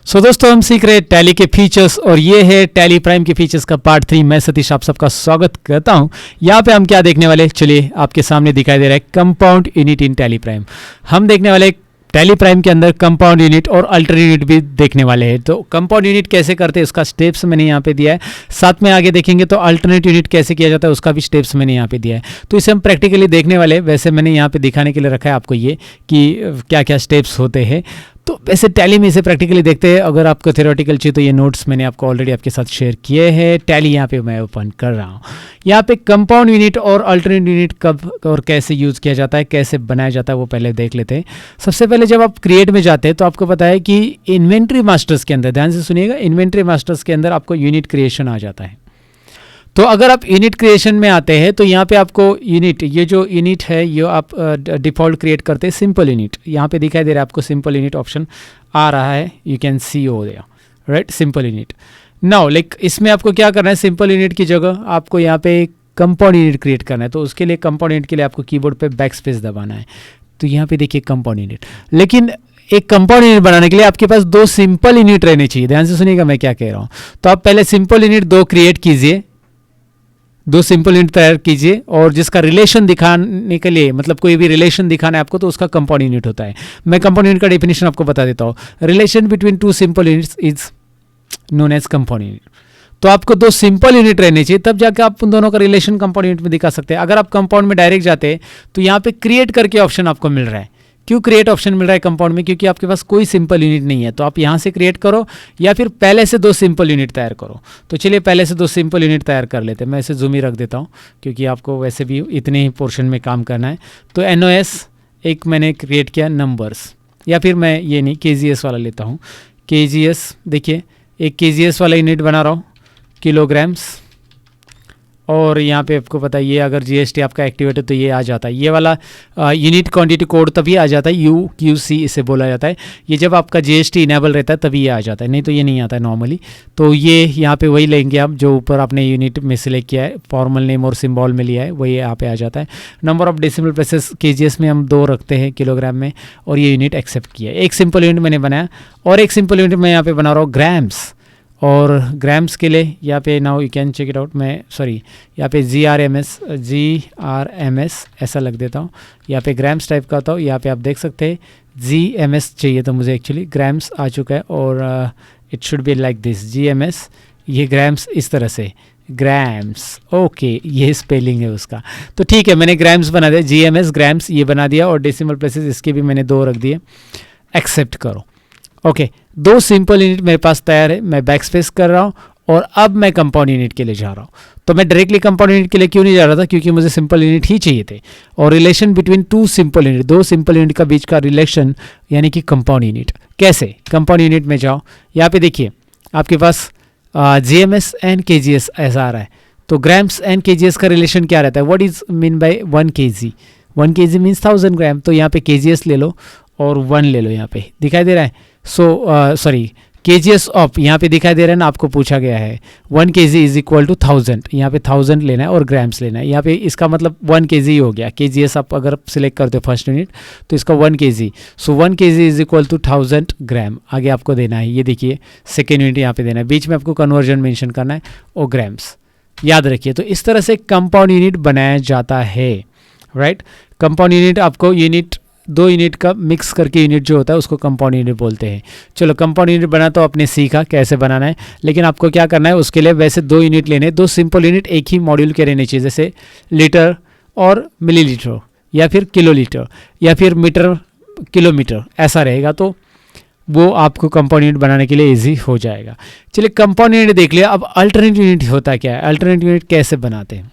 सो दोस्तों हम सीख रहे हैं टैली के फीचर्स और ये है टैली प्राइम के फीचर्स का पार्ट 3। मैं सतीश आप सबका स्वागत करता हूं। यहाँ पे हम क्या देखने वाले, चलिए आपके सामने दिखाई दे रहा है compound unit in tally prime. हम देखने वाले टैली प्राइम के अंदर कंपाउंड यूनिट और अल्टर यूनिट भी देखने वाले हैं। तो कंपाउंड यूनिट कैसे करते हैं उसका स्टेप्स मैंने यहाँ पे दिया है, साथ में आगे देखेंगे तो अल्टरनेट यूनिट कैसे किया जाता है उसका भी स्टेप्स मैंने यहाँ पे दिया है। तो इसे हम प्रैक्टिकली देखने वाले, वैसे मैंने यहाँ पे दिखाने के लिए रखा है आपको ये कि क्या क्या स्टेप्स होते हैं। तो वैसे टैली में इसे प्रैक्टिकली देखते हैं। अगर आपको थ्योरेटिकल चाहिए तो ये नोट्स मैंने आपको ऑलरेडी आपके साथ शेयर किए हैं। टैली यहाँ पे मैं ओपन कर रहा हूँ। यहाँ पे कंपाउंड यूनिट और अल्टरनेट यूनिट कब और कैसे यूज़ किया जाता है, कैसे बनाया जाता है वो पहले देख लेते हैं। सबसे पहले जब आप क्रिएट में जाते हैं तो आपको पता है कि इन्वेंट्री मास्टर्स के अंदर, ध्यान से सुनिएगा, इन्वेंट्री मास्टर्स के अंदर आपको यूनिट क्रिएशन आ जाता है। तो अगर आप यूनिट क्रिएशन में आते हैं तो यहाँ पे आपको यूनिट, ये जो यूनिट है ये आप डिफ़ॉल्ट क्रिएट करते हैं सिंपल यूनिट। यहाँ पे दिखाई दे रहा है आपको सिंपल यूनिट ऑप्शन आ रहा है, you can see oh there, right, simple unit. Now like इसमें आपको क्या करना है, सिंपल यूनिट की जगह आपको यहाँ पे कंपाउंड यूनिट क्रिएट करना है। तो उसके लिए कंपाउंड यूनिट के लिए आपको कीबोर्ड पे बैक स्पेस दबाना है। तो यहाँ पे देखिए कंपाउंड यूनिट, लेकिन एक कंपाउंड यूनिट बनाने के लिए आपके पास दो सिंपल यूनिट रहने चाहिए। ध्यान से सुनिएगा मैं क्या कह रहा हूँ। तो आप पहले सिंपल यूनिट दो क्रिएट कीजिए, दो सिंपल यूनिट तैयार कीजिए, और जिसका रिलेशन दिखाने के लिए, मतलब कोई भी रिलेशन दिखाना है आपको, तो उसका कंपाउंड यूनिट होता है। मैं कंपाउंड यूनिट का डेफिनेशन आपको बता देता हूँ। Relation between two simple units is known as compound unit. तो आपको दो सिंपल यूनिट रहने चाहिए, तब जाकर आप उन दोनों का रिलेशन कंपाउंड यूनिट में दिखा सकते हैं। अगर आप कंपाउंड में डायरेक्ट जाते हैं तो यहाँ पे क्रिएट करके ऑप्शन आपको मिल रहा है। क्यों क्रिएट ऑप्शन मिल रहा है कंपाउंड में? क्योंकि आपके पास कोई सिंपल यूनिट नहीं है। तो आप यहाँ से क्रिएट करो या फिर पहले से दो सिंपल यूनिट तैयार करो। तो चलिए पहले से दो सिंपल यूनिट तैयार कर लेते हैं। मैं इसे जूम ही रख देता हूँ क्योंकि आपको वैसे भी इतने ही पोर्शन में काम करना है। तो NOS एक मैंने क्रिएट किया, नंबर्स, या फिर मैं ये नहीं KGS वाला लेता हूँ। KGS, देखिए एक KGS वाला यूनिट बना रहा हूँ, किलोग्राम्स। और यहाँ पे आपको पता है ये अगर GST आपका एक्टिवेट है तो ये आ जाता है। ये वाला यूनिट क्वांटिटी कोड तभी आ जाता है, UQC इसे बोला जाता है। ये जब आपका GST इनेबल रहता है तभी ये आ जाता है, नहीं तो ये नहीं आता है नॉर्मली। तो ये यहाँ पे वही लेंगे आप जो ऊपर आपने यूनिट में सिलेक्ट किया है, फॉर्मल नेम और सिंबल में लिया है, वही यहाँ पे आ जाता है। Number of decimal places KGS में हम 2 रखते हैं किलोग्राम में, और ये यूनिट एक्सेप्ट किया है। एक सिंपल यूनिट मैंने बनाया, और एक सिंपल यूनिट मैं यहाँ पे बना रहा हूँ ग्राम्स। और ग्राम्स के लिए यहाँ पे now you can check it out, मैं सॉरी यहाँ पे GRMS ऐसा लग देता हूँ। यहाँ पे ग्राम्स टाइप का होता हूँ, यहाँ पे आप देख सकते हैं GMS चाहिए तो मुझे एक्चुअली ग्राम्स आ चुका है, और it should be like this GMS, ये ग्राम्स इस तरह से ग्राम्स, ओके ये स्पेलिंग है उसका। तो ठीक है, मैंने ग्राम्स बना दिया, GMS ग्राम्स ये बना दिया, और डेसिमल प्लेसेस इसके भी मैंने 2 रख दिए। एक्सेप्ट करो। ओके, दो सिंपल यूनिट मेरे पास तैयार है। मैं बैक स्पेस कर रहा हूँ और अब मैं कंपाउंड यूनिट के लिए जा रहा हूँ। तो मैं डायरेक्टली कंपाउंड यूनिट के लिए क्यों नहीं जा रहा था? क्योंकि मुझे सिंपल यूनिट ही चाहिए थे, और relation between two simple unit, दो सिंपल यूनिट का बीच का रिलेशन यानी कि कंपाउंड यूनिट। कैसे? कंपाउंड यूनिट में जाओ, यहाँ पे देखिए आपके पास GMS एंड KGS ऐसा आ रहा है। तो ग्राम्स एंड KGS का रिलेशन क्या रहता है? What is mean by 1 kg? 1 kg means 1000 ग्राम। तो यहाँ पे KGS ले लो और 1 ले लो, यहाँ पे दिखाई दे रहा है। सॉरी KGS ऑफ यहाँ पे दिखाई दे रहा है ना, आपको पूछा गया है 1 kg इज इक्वल टू 1000। यहाँ पे 1000 लेना है और ग्राम्स लेना है। यहाँ पे इसका मतलब 1 kg ही हो गया। KGS आप अगर सिलेक्ट करते हो फर्स्ट यूनिट तो इसका 1 kg, so 1 kg is equal to 1000 gram आगे आपको देना है। ये देखिए सेकेंड यूनिट यहाँ पे देना है, बीच में आपको कन्वर्जन मेंशन करना है और ग्राम्स याद रखिए। तो इस तरह से कंपाउंड यूनिट बनाया जाता है, राइट। कंपाउंड यूनिट आपको यूनिट, दो यूनिट का मिक्स करके यूनिट जो होता है उसको कंपाउंड यूनिट बोलते हैं। चलो कंपाउंड यूनिट बना तो आपने सीखा कैसे बनाना है, लेकिन आपको क्या करना है उसके लिए, वैसे 2 यूनिट लेने, 2 सिंपल यूनिट एक ही मॉड्यूल के रहने चाहिए, जैसे लीटर और मिलीलीटर, या फिर किलोलीटर, या फिर मीटर किलोमीटर, ऐसा रहेगा। तो वो आपको कंपाउंड यूनिट बनाने के लिए ईजी हो जाएगा। चलिए कंपाउंड यूनिट देख लिया, अब अल्टरनेट यूनिट होता क्या है, अल्टरनेट यूनिट कैसे बनाते हैं,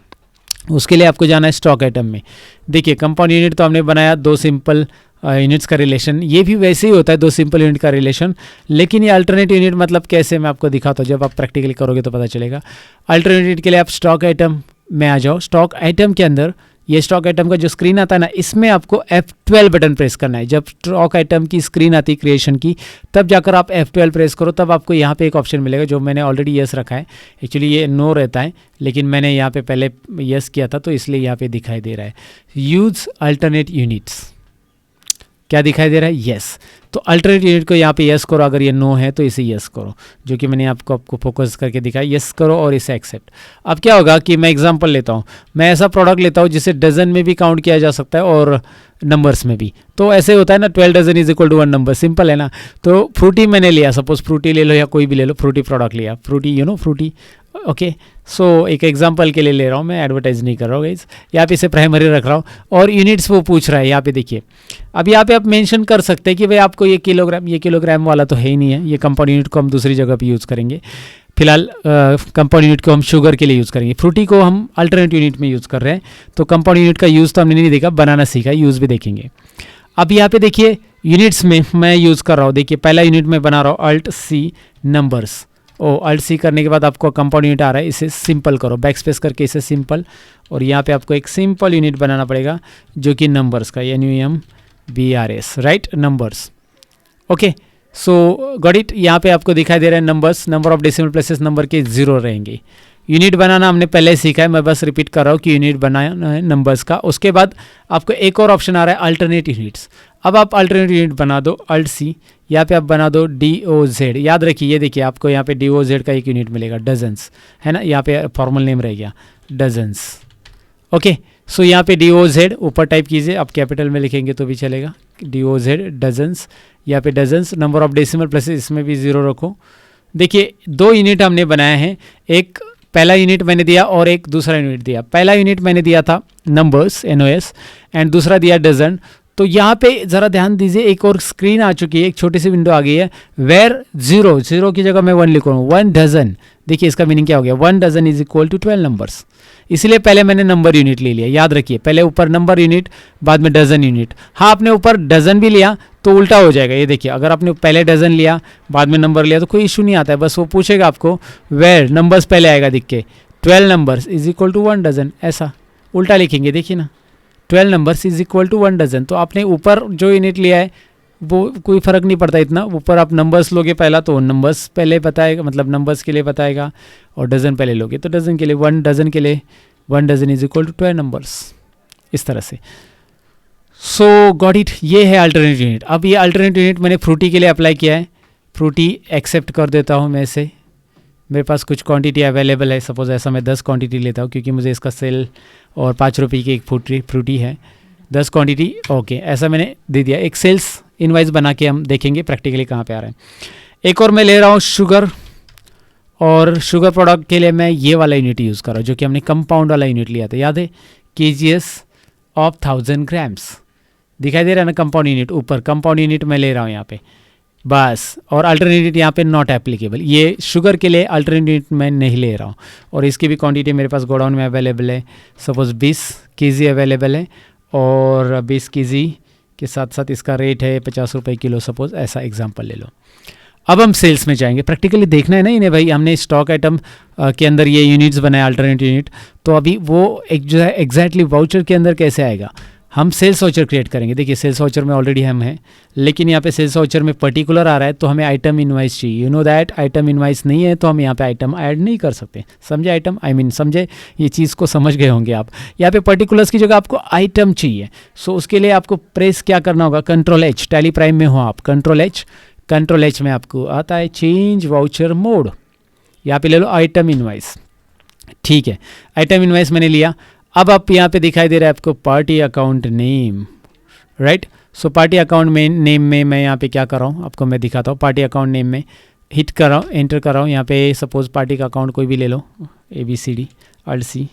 उसके लिए आपको जाना है स्टॉक आइटम में। देखिए कंपाउंड यूनिट तो हमने बनाया 2 सिंपल यूनिट्स का रिलेशन, ये भी वैसे ही होता है 2 सिंपल यूनिट का रिलेशन, लेकिन ये अल्टरनेट यूनिट मतलब कैसे मैं आपको दिखाता हूँ, जब आप प्रैक्टिकली करोगे तो पता चलेगा। अल्टरनेट यूनिट के लिए आप स्टॉक आइटम में आ जाओ। स्टॉक आइटम के अंदर ये स्टॉक आइटम का जो स्क्रीन आता है ना, इसमें आपको F12 बटन प्रेस करना है। जब स्टॉक आइटम की स्क्रीन आती है क्रिएशन की, तब जाकर आप F12 प्रेस करो, तब आपको यहाँ पे एक ऑप्शन मिलेगा जो मैंने ऑलरेडी यस रखा है। एक्चुअली ये नो रहता है, लेकिन मैंने यहाँ पे पहले यस किया था तो इसलिए यहाँ पे दिखाई दे रहा है यूज अल्टरनेट यूनिट्स। क्या दिखाई दे रहा है? यस। तो अल्टरनेट यूनिट को यहाँ पे यस करो, अगर ये नो है तो इसे यस करो, जो कि मैंने आपको फोकस करके दिखाया, यस करो और इसे एक्सेप्ट। अब क्या होगा कि मैं एग्जांपल लेता हूँ, मैं ऐसा प्रोडक्ट लेता हूँ जिसे डजन में भी काउंट किया जा सकता है और नंबर्स में भी। तो ऐसे होता है ना, 12 dozen is equal to 1 number, simple है ना। तो फ्रूटी मैंने लिया, सपोज फ्रूटी ले लो या कोई भी ले लो, फ्रूटी प्रोडक्ट लिया, फ्रूटी फ्रूटी, ओके। सो एक एग्जांपल के लिए ले रहा हूँ मैं, एडवर्टाइज नहीं कर रहा हूँ गाइस, यहाँ पे इसे प्राइमरी रख रहा हूँ और यूनिट्स वो पूछ रहा है। यहाँ पे देखिए, अब यहाँ पे आप मेंशन कर सकते हैं कि भाई आपको ये किलोग्राम वाला तो है ही नहीं है, ये कंपाउंड यूनिट को हम दूसरी जगह पे यूज़ करेंगे। फिलहाल कंपाउंड यूनिट को हम शुगर के लिए यूज़ करेंगे, फ्रूटी को हम अल्टरनेट यूनिट में यूज़ कर रहे हैं। तो कंपाउंड यूनिट का यूज़ तो हमने नहीं देखा, बनाना सीखा, यूज़ भी देखेंगे। अब यहाँ पे देखिए यूनिट्स में मैं यूज़ कर रहा हूँ, देखिए पहला यूनिट में बना रहा हूँ alt C numbers. Alt C करने के बाद आपको कंपाउंड यूनिट आ रहा है, इसे सिंपल करो, बैक स्पेस करके इसे सिंपल, और यहाँ पे आपको एक सिंपल यूनिट बनाना पड़ेगा जो कि नंबर्स का, NUMBRS, right, numbers, okay. So got it. यहाँ पे आपको दिखाई दे रहा है numbers, number of decimal places number के 0 रहेंगे। यूनिट बनाना हमने पहले सीखा है, मैं बस रिपीट कर रहा हूँ कि यूनिट बनाना है नंबर्स का। उसके बाद आपको एक और ऑप्शन आ रहा है अल्टरनेट यूनिट्स। अब आप अल्टरनेट यूनिट बना दो अल्ट सी, यहाँ पे आप बना दो DOZ। याद रखिए, ये देखिए आपको यहाँ पे DOZ का एक यूनिट मिलेगा, डजन्स, है ना, यहाँ पे फॉर्मल नेम रह गया डजन्स, ओके। सो यहाँ पे DOZ ऊपर टाइप कीजिए, आप कैपिटल में लिखेंगे तो भी चलेगा, DOZ डजन्स, यहाँ पे dozens, number of decimal places इसमें भी 0 रखो। देखिए 2 यूनिट हमने बनाए हैं, एक पहला यूनिट मैंने दिया और एक दूसरा यूनिट दिया। पहला यूनिट मैंने दिया था नंबर्स NOS एंड दूसरा दिया डजन। तो यहाँ पे ज़रा ध्यान दीजिए, एक और स्क्रीन आ चुकी है, एक छोटी सी विंडो आ गई है, वेर 0 की जगह मैं 1 लिखूँ, 1 डजन। देखिए इसका मीनिंग क्या हो गया, 1 dozen is equal to 12 numbers. इसलिए पहले मैंने नंबर यूनिट ले लिया, याद रखिए, पहले ऊपर नंबर यूनिट बाद में डजन यूनिट। हाँ, आपने ऊपर डजन भी लिया तो उल्टा हो जाएगा, ये देखिए, अगर आपने पहले डजन लिया बाद में नंबर लिया तो कोई इशू नहीं आता है, बस वो पूछेगा आपको वेर नंबर्स पहले आएगा दिख के, 12 numbers is equal to 1 dozen, ऐसा उल्टा लिखेंगे, देखिए ना, 12 numbers is equal to 1 dozen. तो आपने ऊपर जो यूनिट लिया है वो कोई फ़र्क नहीं पड़ता इतना, ऊपर आप नंबर्स लोगे पहला तो नंबर्स पहले बताएगा, मतलब नंबर्स के लिए बताएगा, और डजन पहले लोगे तो डजन के लिए, 1 डजन के लिए 1 dozen is equal to 12 numbers, इस तरह से। सो गॉट इट, ये है अल्टरनेट यूनिट। अब ये अल्टरनेट यूनिट मैंने फ्रूटी के लिए अप्लाई किया है, फ्रूटी एक्सेप्ट कर देता हूँ मैं इसे, मेरे पास कुछ क्वांटिटी अवेलेबल है, सपोज ऐसा मैं 10 क्वांटिटी लेता हूँ क्योंकि मुझे इसका सेल और 5 रुपये की एक फ्रूटी है, 10 क्वांटिटी, ओके, ऐसा मैंने दे दिया। एक सेल्स इनवाइस बना के हम देखेंगे प्रैक्टिकली कहाँ पे आ रहा है। एक और मैं ले रहा हूँ शुगर, और शुगर प्रोडक्ट के लिए मैं ये वाला यूनिट यूज़ कर रहा हूँ जो कि हमने कंपाउंड वाला यूनिट लिया था, याद है, kgs ऑफ 1000 ग्राम्स, दिखाई दे रहा है ना कंपाउंड यूनिट, ऊपर कंपाउंड यूनिट मैं ले रहा हूँ यहाँ पे बस, और अल्टरनेट यूनिट यहाँ पे नॉट एप्लीकेबल। ये शुगर के लिए अल्टरनेट यूनिट मैं नहीं ले रहा हूँ, और इसकी भी क्वांटिटी मेरे पास गोडाउन में अवेलेबल है, सपोज 20 kg अवेलेबल है, और 20 kg के साथ साथ इसका रेट है 50 रुपये किलो, सपोज ऐसा एग्जांपल ले लो। अब हम सेल्स में जाएंगे, प्रैक्टिकली देखना है ना इन्हें भाई, हमने स्टॉक आइटम के अंदर ये यूनिट्स बनाए अल्टरनेट यूनिट, तो अभी वो एक जो है एग्जैक्टली वाउचर के अंदर कैसे आएगा, हम सेल्स वाउचर क्रिएट करेंगे। देखिए सेल्स वाउचर में ऑलरेडी हम हैं, लेकिन यहाँ पे सेल्स वाउचर में पर्टिकुलर आ रहा है तो हमें आइटम इनवाइस चाहिए, you know that, item invoice नहीं है तो हम यहाँ पे आइटम ऐड नहीं कर सकते, समझे, आइटम समझे, ये चीज़ को समझ गए होंगे आप। यहाँ पे पर्टिकुलर्स की जगह आपको आइटम चाहिए, सो उसके लिए आपको प्रेस क्या करना होगा, Ctrl+H, टैली प्राइम में हो आप, Ctrl+H में आपको आता है चेंज वाउचर मोड, यहाँ पे ले लो आइटम इनवाइस, ठीक है, आइटम इनवाइस मैंने लिया। अब आप यहाँ पे दिखाई दे रहा है आपको पार्टी अकाउंट नेम, राइट। सो पार्टी अकाउंट में नेम में मैं यहाँ पे क्या कर रहा हूँ आपको मैं दिखाता हूँ, पार्टी अकाउंट नेम में हिट कर रहा हूँ, एंटर कर रहा हूँ, यहाँ पे सपोज पार्टी का अकाउंट कोई भी ले लो, ABCD alt C,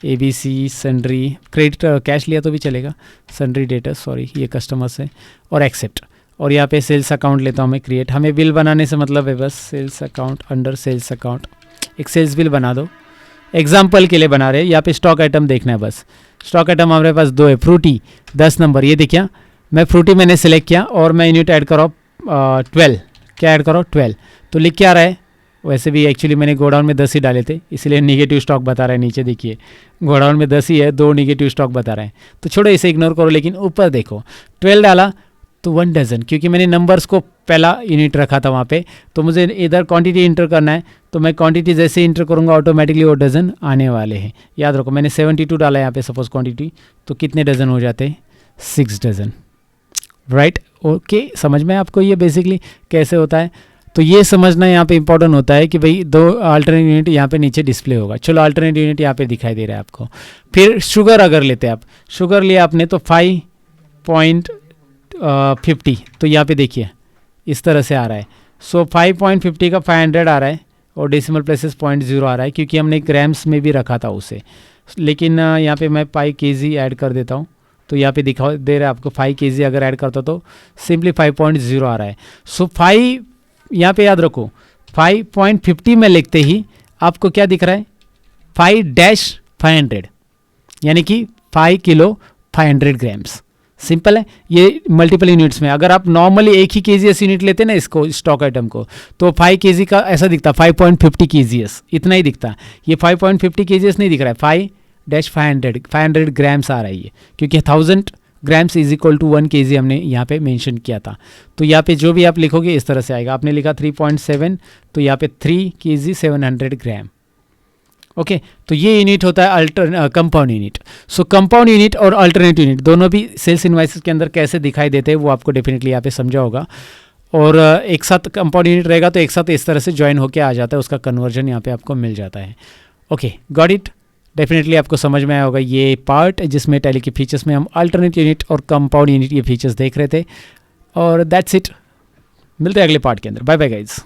ABC sundry, credit cash लिया तो भी चलेगा, सन्ड्री डेटा, सॉरी ये कस्टमर्स है, और एक्सेप्ट, और यहाँ पे सेल्स अकाउंट लेता हूँ मैं क्रिएट, हमें बिल बनाने से मतलब है बस, sales account, under sales account एक सेल्स बिल बना दो, एग्जाम्पल के लिए बना रहे हैं। यहाँ पे स्टॉक आइटम देखना है बस, स्टॉक आइटम हमारे पास 2 है, फ्रूटी 10 नंबर, ये देखिए मैं फ्रूटी मैंने सेलेक्ट किया और मैं यूनिट ऐड करो 12, क्या ऐड करो 12, तो लिख क्या रहा है, वैसे भी एक्चुअली मैंने गोडाउन में 10 ही डाले थे इसलिए निगेटिव स्टॉक बता रहा है, नीचे देखिए गोडाउन में 10 ही है, 2 निगेटिव स्टॉक बता रहे हैं, तो छोड़ो इसे इग्नोर करो, लेकिन ऊपर देखो 12 डाला तो 1 डजन, क्योंकि मैंने नंबर्स को पहला यूनिट रखा था वहाँ पे, तो मुझे इधर क्वांटिटी इंटर करना है, तो मैं क्वांटिटी जैसे ही इंटर करूँगा ऑटोमेटिकली वो डजन आने वाले हैं। याद रखो मैंने 72 डाला यहाँ पे सपोज क्वांटिटी, तो कितने डजन हो जाते हैं, 6 डजन, राइट। ओके, समझ में आपको ये बेसिकली कैसे होता है। तो ये समझना यहाँ पे इंपॉर्टेंट होता है कि भाई दो अल्टरनेट यूनिट यहाँ पे नीचे डिस्प्ले होगा। चलो अल्टरनेट यूनिट यहाँ पे दिखाई दे रहा है आपको। फिर शुगर अगर लेते हैं आप, शुगर लिया आपने तो 5.50, तो यहाँ पे देखिए इस तरह से आ रहा है। सो 5.50 का 500 आ रहा है और डेसिमल प्लेसेस 0.0 आ रहा है, क्योंकि हमने ग्राम्स में भी रखा था उसे। लेकिन यहाँ पे मैं 5 kg ऐड कर देता हूँ, तो यहाँ पे दिखा दे रहा है आपको 5 kg अगर ऐड करता तो सिंपली 5.0 आ रहा है। सो 5 यहाँ पे याद रखो 5.50 में लिखते ही आपको क्या दिख रहा है 5-500, यानी कि 5 किलो 500 ग्राम्स। सिंपल है, ये मल्टीपल यूनिट्स में। अगर आप नॉर्मली एक ही केजीएस यूनिट लेते ना इसको, स्टॉक आइटम को, तो 5 kg का ऐसा दिखता 5.50 kgs, इतना ही दिखता। ये 5.50 kgs नहीं दिख रहा है, 5-500 ग्राम्स आ रहा है ये, क्योंकि 1000 grams is equal to 1 kg हमने यहाँ पे मेंशन किया था। तो यहाँ पे जो भी आप लिखोगे इस तरह से आएगा। आपने लिखा 3.7, तो यहाँ पे 3 kg 700 ग्राम। ओके, तो ये यूनिट होता है कंपाउंड यूनिट। सो कंपाउंड यूनिट और अल्टरनेट यूनिट दोनों भी सेल्स इनवाइसेस के अंदर कैसे दिखाई देते हैं वो आपको डेफिनेटली यहाँ पे समझा होगा। और एक साथ कंपाउंड यूनिट रहेगा तो एक साथ इस तरह से ज्वाइन होकर आ जाता है, उसका कन्वर्जन यहाँ पे आपको मिल जाता है। Okay, got it. डेफिनेटली आपको समझ में आया होगा ये पार्ट, जिसमें टैली के फीचर्स में हम अल्टरनेट यूनिट और कंपाउंड यूनिट ये फीचर्स देख रहे थे। और दैट्स इट, मिलते हैं अगले पार्ट के अंदर। Bye bye guys.